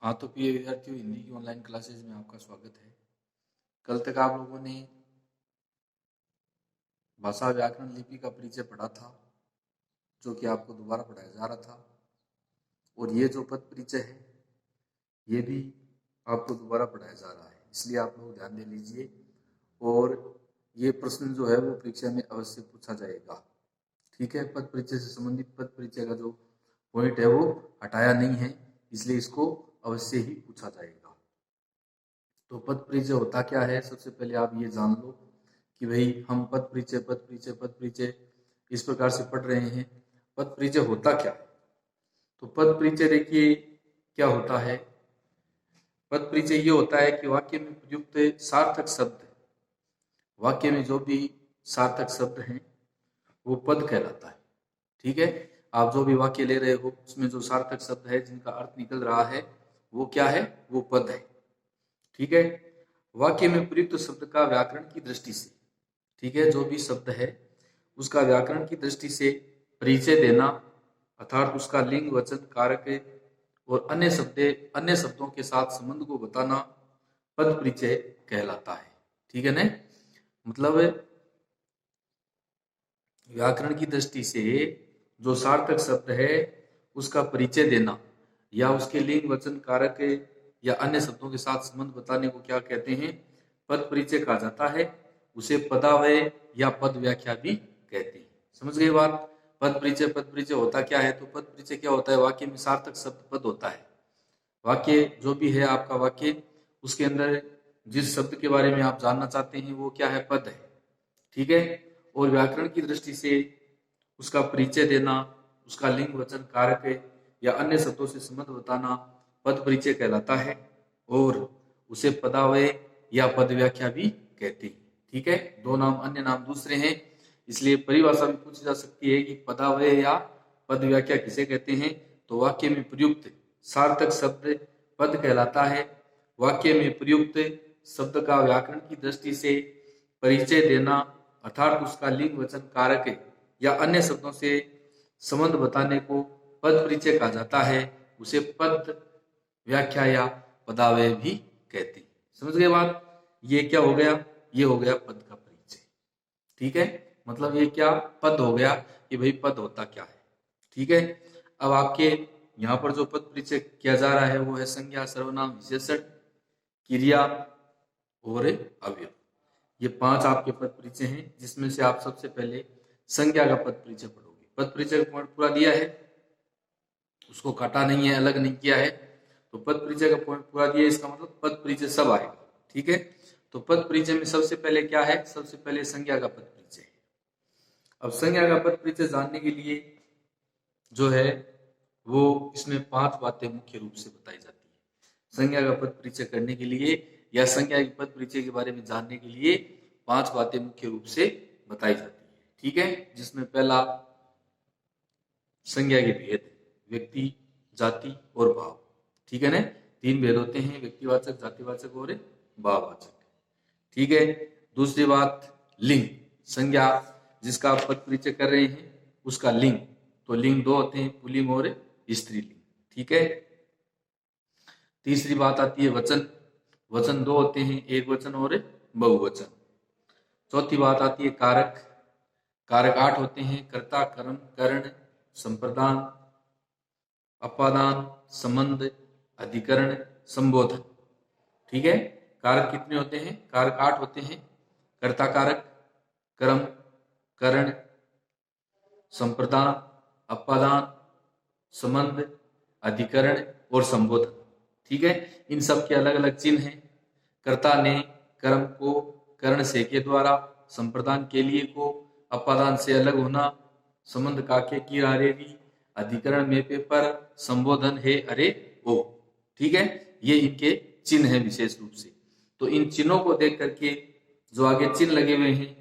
हाँ, तो प्रिय विद्यार्थियों, हिंदी की ऑनलाइन क्लासेज में आपका स्वागत है। कल तक आप लोगों ने भाषा व्याकरण लिपि का परिचय पढ़ा था, जो कि आपको दोबारा पढ़ाया जा रहा था। और ये जो पद परिचय है, ये भी आपको दोबारा पढ़ाया जा रहा है, इसलिए आप लोग ध्यान दे लीजिए। और ये प्रश्न जो है वो परीक्षा में अवश्य पूछा जाएगा। ठीक है, पद परिचय से संबंधित पद परिचय का जो पॉइंट है वो हटाया नहीं है, इसलिए इसको अवश्य ही पूछा जाएगा। तो पद परिचय होता क्या है, सबसे पहले आप ये जान लो कि भाई हम पद परिचय इस प्रकार से पढ़ रहे हैं। पद परिचय होता क्या है? तो पद परिचय देखिए क्या होता है। पद परिचय ये होता है कि वाक्य में प्रयुक्त सार्थक शब्द, वाक्य में जो भी सार्थक शब्द हैं वो पद कहलाता है। ठीक है, आप जो भी वाक्य ले रहे हो उसमें जो सार्थक शब्द है जिनका अर्थ निकल रहा है वो क्या है? वो पद है। ठीक है, वाक्य में प्रयुक्त शब्द का व्याकरण की दृष्टि से, ठीक है, जो भी शब्द है उसका व्याकरण की दृष्टि से परिचय देना, अर्थात उसका लिंग वचन कारक और अन्य शब्दों के साथ संबंध को बताना पद परिचय कहलाता है। ठीक है ना? मतलब व्याकरण की दृष्टि से जो सार्थक शब्द है उसका परिचय देना या उसके लिंग वचन कारक या अन्य शब्दों के साथ संबंध बताने को क्या कहते हैं? पद परिचय कहा जाता है। उसे पदावय या पद व्याख्या भी कहते हैं। समझ गए बात? पद परिचय होता क्या है? तो पद परिचय क्या होता है? वाक्य में सार्थक शब्द पद होता है। वाक्य जो भी है आपका वाक्य, उसके अंदर जिस शब्द के बारे में आप जानना चाहते हैं वो क्या है? पद है। ठीक है, और व्याकरण की दृष्टि से उसका परिचय देना, उसका लिंग वचन कारक या अन्य शब्दों से संबंध बताना पद परिचय कहलाता है। और उसे पदावय या पद व्याख्या भी कहते हैं। ठीक है, दो नाम अन्य नाम दूसरे हैं, इसलिए परिभाषा भी पूछी जा सकती है कि पदावय या पद व्याख्या किसे कहते हैं? तो वाक्य में प्रयुक्त सार्थक शब्द पद कहलाता है। वाक्य में प्रयुक्त शब्द का व्याकरण की दृष्टि से परिचय देना, अर्थात उसका लिंग वचन कारक या अन्य शब्दों से संबंध बताने को पद परिचय कहा जाता है। उसे पद व्याख्या या पदावय भी कहते हैं। समझ गए बात? ये क्या हो गया? ये हो गया पद का परिचय। ठीक है, मतलब ये क्या पद हो गया कि भाई पद होता क्या है। ठीक है, अब आपके यहाँ पर जो पद परिचय किया जा रहा है वो है संज्ञा, सर्वनाम, विशेषण, क्रिया और अवयव। ये 5 आपके पद परिचय हैं, जिसमें से आप सबसे पहले संज्ञा का पद परिचय पढ़ोगे। पद परिचय का पॉइंट पूरा दिया है, उसको काटा नहीं है, अलग नहीं किया है। तो पद परिचय का पॉइंट पूरा दिया, इसका मतलब पद परिचय सब आएगा। ठीक है, तो पद परिचय में सबसे पहले क्या है? सबसे पहले संज्ञा का पद परिचय है। अब संज्ञा का पद परिचय जानने के लिए जो है वो इसमें 5 बातें मुख्य रूप से बताई जाती है। संज्ञा का पद परिचय करने के लिए या संज्ञा के पद परिचय के बारे में जानने के लिए 5 बातें मुख्य रूप से बताई जाती है। ठीक है, जिसमें पहला संज्ञा के भेद, व्यक्ति, जाति और भाव। ठीक है ना? 3 भेद होते हैं, व्यक्तिवाचक, जातिवाचक और भाववाचक। ठीक है, दूसरी बात लिंग, संज्ञा जिसका आप पद परिचय कर रहे हैं उसका लिंग, तो लिंग 2 होते हैं, पुल्लिंग और स्त्रीलिंग। ठीक है, तीसरी बात आती है वचन, वचन 2 होते हैं, एक वचन और बहुवचन। चौथी बात आती है कारक, कारक 8 होते हैं, कर्ता, कर्म, कर्ण, संप्रदान, अपादान, संबंध, अधिकरण, संबोधन। ठीक है, कारक कितने होते हैं? कारक 8 होते हैं, कर्ता कारक, कर्म, करण, संप्रदान, अपादान, संबंध, अधिकरण और संबोधन। ठीक है, इन सब के अलग अलग चिन्ह हैं। कर्ता ने कर्म को कर्ण से के द्वारा, संप्रदान के लिए को, अपादान से अलग होना, संबंध काके की री, अधिकरण में पेपर, संबोधन है अरे ओ। ठीक है, ये इनके चिन्ह हैं विशेष रूप से। तो इन चिन्हों को देख करके जो आगे चिन्ह लगे हुए हैं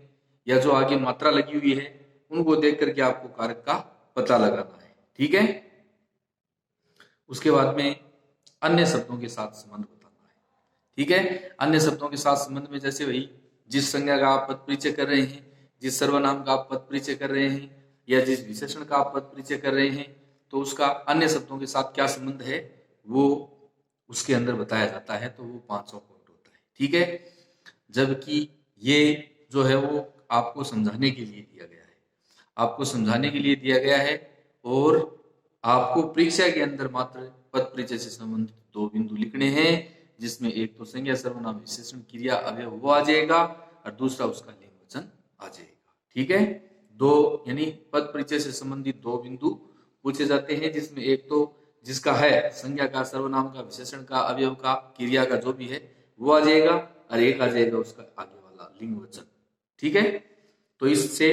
या जो आगे मात्रा लगी हुई है उनको देख करके आपको कारक का पता लगाना है। ठीक है, उसके बाद में अन्य शब्दों के साथ संबंध बताना है। ठीक है, अन्य शब्दों के साथ संबंध में जैसे वही जिस संज्ञा का आप पद परिचय कर रहे हैं, जिस सर्वनाम का आप पद परिचय कर रहे हैं या जिस विशेषण का आप पद परिचय कर रहे हैं, तो उसका अन्य शब्दों के साथ क्या संबंध है वो उसके अंदर बताया जाता है, तो वो 500 पॉइंट होता है। ठीक है, जबकि ये जो है वो आपको समझाने के लिए दिया गया है, आपको समझाने के लिए दिया गया है, और आपको परीक्षा के अंदर मात्र पद परिचय से संबंधित 2 बिंदु लिखने हैं, जिसमें एक तो संज्ञा सर्वनाम विशेषण क्रिया अवयव वो आ जाएगा, और दूसरा उसका लिंग वचन आ जाएगा। ठीक है, 2 यानी पद परिचय से संबंधित 2 बिंदु पूछे जाते हैं, जिसमें एक तो जिसका है संज्ञा का, सर्वनाम का, विशेषण का, अवयव का, क्रिया का जो भी है वो आ जाएगा, और एक आ जाएगा उसका आगे वाला लिंग वचन। ठीक है, तो इससे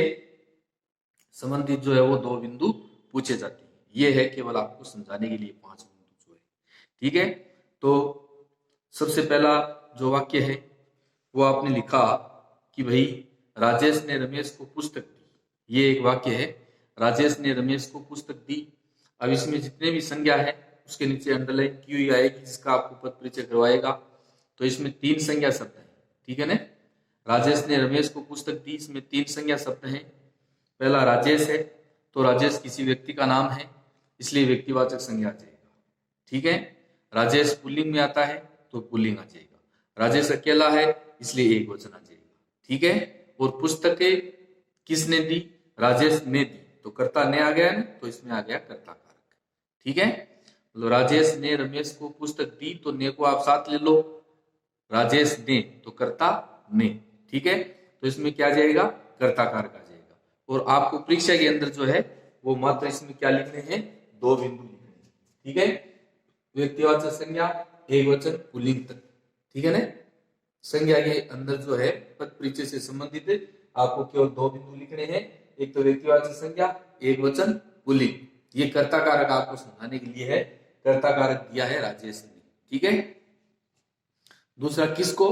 संबंधित जो है वो 2 बिंदु पूछे जाते हैं। ये है केवल आपको समझाने के लिए 5 बिंदु जो है। ठीक है, तो सबसे पहला जो वाक्य है वो आपने लिखा कि भाई राजेश ने रमेश को पुस्तक दी। ये एक वाक्य है, राजेश ने रमेश को पुस्तक दी। अब इसमें जितने भी संज्ञा है उसके नीचे अंडरलाइन की हुई आएगी, जिसका आपको पद परिचय करवाएगा। तो इसमें 3 संज्ञा शब्द है। ठीक है ना, राजेश ने रमेश को पुस्तक दी, इसमें 3 संज्ञा शब्द हैं। पहला राजेश है, तो राजेश किसी व्यक्ति का नाम है, इसलिए व्यक्तिवाचक संज्ञा आ जाएगा। ठीक है, राजेश पुल्लिंग में आता है तो पुल्लिंग आ जाएगा। राजेश अकेला है इसलिए एक वचन आ जाएगा। ठीक है, और पुस्तकें किसने दी, राजेश ने दी, तो कर्ता ने आ गया ना, तो इसमें आ गया कर्ता कारक। ठीक है, तो राजेश ने रमेश को पुस्तक दी, तो ने को आप साथ ले लो, राजेश ने तो कर्ता ने। ठीक है, तो इसमें क्या आ जाएगा, कर्ता कारक आ जाएगा। और आपको परीक्षा के अंदर जो है वो मात्र इसमें क्या लिखने हैं, 2 बिंदु लिखने हैं। ठीक है, व्यक्तिवाचक संज्ञा, एक वचन, पुल्लिंग तक। ठीक है ना, संज्ञा के अंदर जो है पद परिचय से संबंधित आपको केवल 2 बिंदु लिखने हैं, एक तो व्यक्तिवाचक संज्ञा, एक वचन, पुल्लिंग। ये कर्ता कारक आपको समझाने के लिए है, कर्ता कारक दिया है राजेश ने। ठीक है, दूसरा किसको,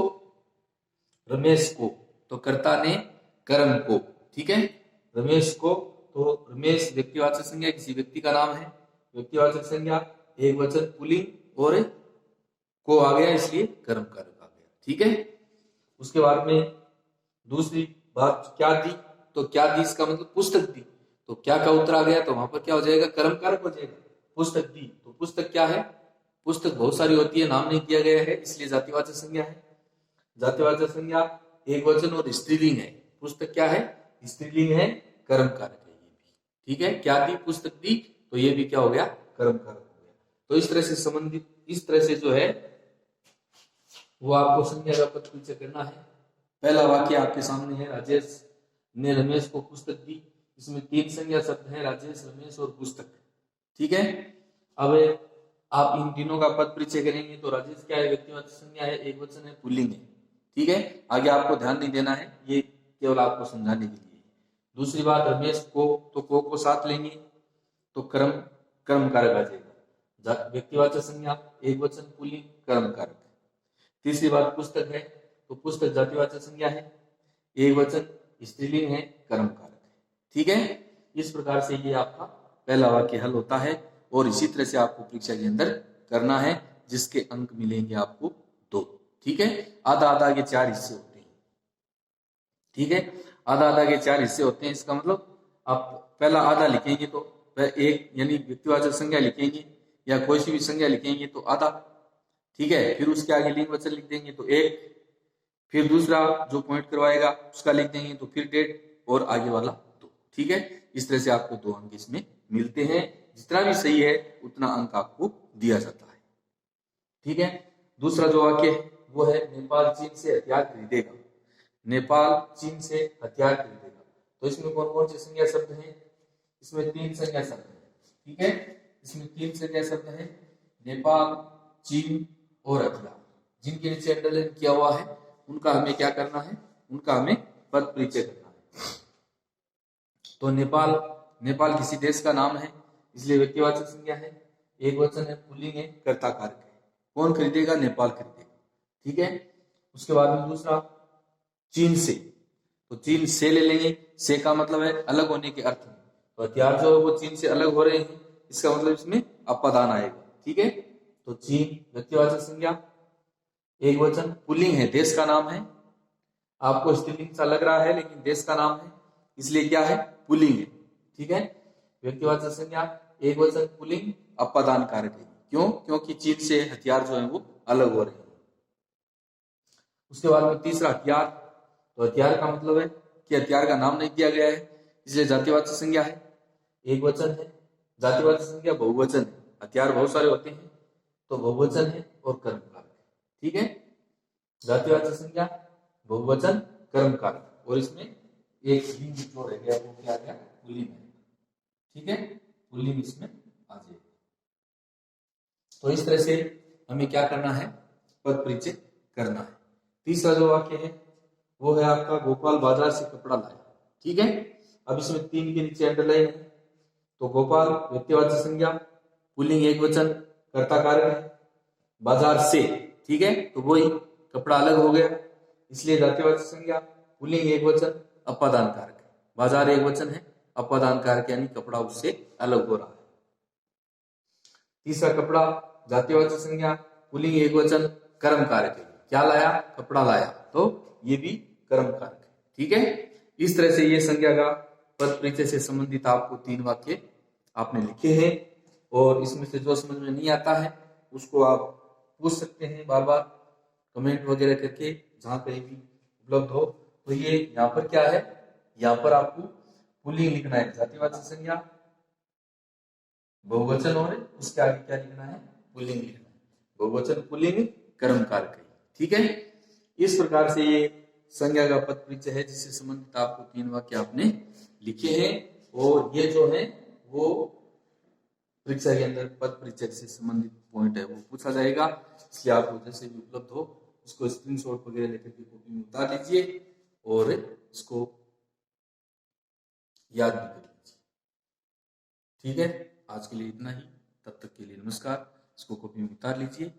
रमेश को, तो कर्ता ने कर्म को। ठीक है, रमेश को, तो रमेश व्यक्तिवाचक संज्ञा, किसी व्यक्ति का नाम है, व्यक्तिवाचक संज्ञा, एक वचन, पुल्लिंग, और को आ गया इसलिए कर्म कारक आ गया। ठीक है, उसके बाद में दूसरी बात क्या दी, तो क्या दी इसका मतलब पुस्तक दी, तो क्या का उत्तर आ गया, तो वहां पर क्या हो जाएगा, कर्म कारक हो जाएगा। पुस्तक दी, तो पुस्तक क्या है, पुस्तक बहुत सारी होती है, नाम नहीं दिया गया है, इसलिए जातिवाचक संज्ञा है। जातिवाचक संज्ञा एक वचन और स्त्रीलिंग है। पुस्तक क्या है, स्त्रीलिंग है, कर्म कारक है ये भी। ठीक है, क्या दी, पुस्तक दी, तो ये भी क्या हो गया, कर्म कारक हो गया। तो इस तरह से संबंधित, इस तरह से जो है वो आपको संज्ञा का पद परिचय करना है। पहला वाक्य आपके सामने है, राजेश ने रमेश को पुस्तक दी। इसमें 3 संज्ञा शब्द हैं, राजेश, रमेश और पुस्तक। ठीक है, अब आप इन तीनों का पद परिचय करेंगे, तो राजेश क्या है, व्यक्तिवाचक संज्ञा है, एक वचन है, पुल्लिंग है। ठीक है, आगे आपको ध्यान नहीं देना है, ये केवल आपको समझाने के लिए। दूसरी बात, रमेश को, तो को साथ लेंगे तो कर्म कारक आ जाएगा। व्यक्तिवाचक संज्ञा, एक वचन, पुल्लिंग, कर्म कारक। तीसरी बात पुस्तक है, तो पुस्तक जातिवाचक संज्ञा है, एक वचन, स्त्रीलिंग है, कर्म कारक है। ठीक है, इस प्रकार से ये आपका पहला वाक्य हल होता है, और इसी तरह से आपको परीक्षा के अंदर करना है, जिसके अंक मिलेंगे आपको 2। ठीक है, आधा आधा के 4 हिस्से होते हैं। ठीक है, आधा आधा के 4 हिस्से होते हैं, इसका मतलब आप पहला आधा लिखेंगे तो एक यानी व्यक्तिवाचक संज्ञा लिखेंगे या कोई सी भी संज्ञा लिखेंगे तो आधा। ठीक है, फिर उसके आगे लिंग वचन लिख देंगे तो 1, फिर दूसरा जो पॉइंट करवाएगा उसका लिख देंगे तो फिर 1.5, और आगे वाला 2। ठीक है, इस तरह से आपको 2 अंक इसमें मिलते हैं। जितना भी सही है उतना अंक आपको दिया जाता है। ठीक है, दूसरा जो वाक्य है वो है, नेपाल चीन से हथियार खरीदेगा। नेपाल चीन से हथियार खरीदेगा, तो इसमें कौन कौन से संज्ञा शब्द हैं, इसमें 3 संज्ञा शब्द हैं। ठीक है, इसमें 3 संज्ञा शब्द हैं, नेपाल, चीन और हथियार। जिनके नीचे अंडरलाइन किया हुआ है उनका हमें क्या करना है, उनका हमें पद परिचय करना है। तो नेपाल किसी देश का नाम है, इसलिए व्यक्तिवाचक संज्ञा है, एक वचन है, पुल्लिंग है, कर्ता कारक है। कौन खरीदेगा, नेपाल खरीदेगा। ठीक है, उसके बाद में दूसरा चीन से, तो चीन से ले लेंगे, से का मतलब है अलग होने के अर्थ में, तो हथियार जो है वो चीन से अलग हो रहे हैं, इसका मतलब इसमें अपादान आएगा। ठीक है, तो चीन व्यक्तिवाचक संज्ञा, एक वचन, पुल्लिंग है, देश का नाम है। आपको स्त्रीलिंग सा लग रहा है लेकिन देश का नाम है, इसलिए क्या है, पुल्लिंग है। ठीक है, व्यक्तिवाचक संज्ञा, एक वचन, पुल्लिंग, अपादान कारक है, क्यों? क्योंकि चीन से हथियार जो है वो अलग हो रहे हैं। उसके बाद में तीसरा हथियार, तो हथियार का मतलब है कि हथियार का नाम नहीं दिया गया है, इसलिए जातिवाचक संज्ञा है, एक वचन है। जातिवाचक संज्ञा बहुवचन है, हथियार बहुत सारे होते हैं तो बहुवचन है और कर्मकारक है। ठीक है, जातिवाचक संज्ञा बहुवचन कर्मकारक, और इसमें एक लिंग जो रह गया वो क्या गया? पुल्लिंग है। ठीक है, पुल्लिंग इसमें आ जाएगा। तो इस तरह से हमें क्या करना है? पद परिचय करना है। तीसरा जो वाक्य है वो है आपका, गोपाल बाजार से कपड़ा लाया। ठीक है, अब इसमें 3 के नीचे अंडरलाइन है। तो गोपाल व्यक्तिवाचक संज्ञा, पुल्लिंग एक वचन, कर्ता कारक है, बाजार से। ठीक है, तो वही कपड़ा अलग हो गया, इसलिए जातिवाचक संज्ञा, पुल्लिंग एक वचन, अपादान कारक है। बाजार एक वचन है, अपादान कारक यानी कपड़ा उससे अलग हो रहा है। तीसरा कपड़ा, जातिवाचक संज्ञा, पुल्लिंग एक वचन, कर्म कारक है। क्या लाया? कपड़ा लाया, तो ये भी कर्म कारक है। ठीक है, इस तरह से ये संज्ञा का पद परिचय से संबंधित आपको 3 वाक्य आपने लिखे हैं, और इसमें से जो समझ में नहीं आता है उसको आप पूछ सकते हैं बार बार कमेंट वगैरह करके, जहां कहीं भी उपलब्ध हो। तो ये यहाँ पर क्या है? यहाँ पर आपको पुल्लिंग लिखना है, जातिवाचक संज्ञा बहुवचन, और उसके आगे क्या लिखना है? पुल्लिंग लिखना है। बहुवचन पुल्लिंग कर्म कारक है। ठीक है, इस प्रकार से ये संज्ञा का पद परिचय है जिससे संबंधित आपको 3 वाक्य आपने लिखे हैं, और ये जो है वो परीक्षा के अंदर पद परिचय से संबंधित पॉइंट है वो पूछा जाएगा, इसलिए आपको जैसे भी उपलब्ध हो इसको स्क्रीनशॉट वगैरह लेकर के कॉपी में उतार लीजिए और इसको याद भी कर लीजिए। ठीक है, आज के लिए इतना ही, तब तक के लिए नमस्कार। इसको कॉपी में उतार लीजिए।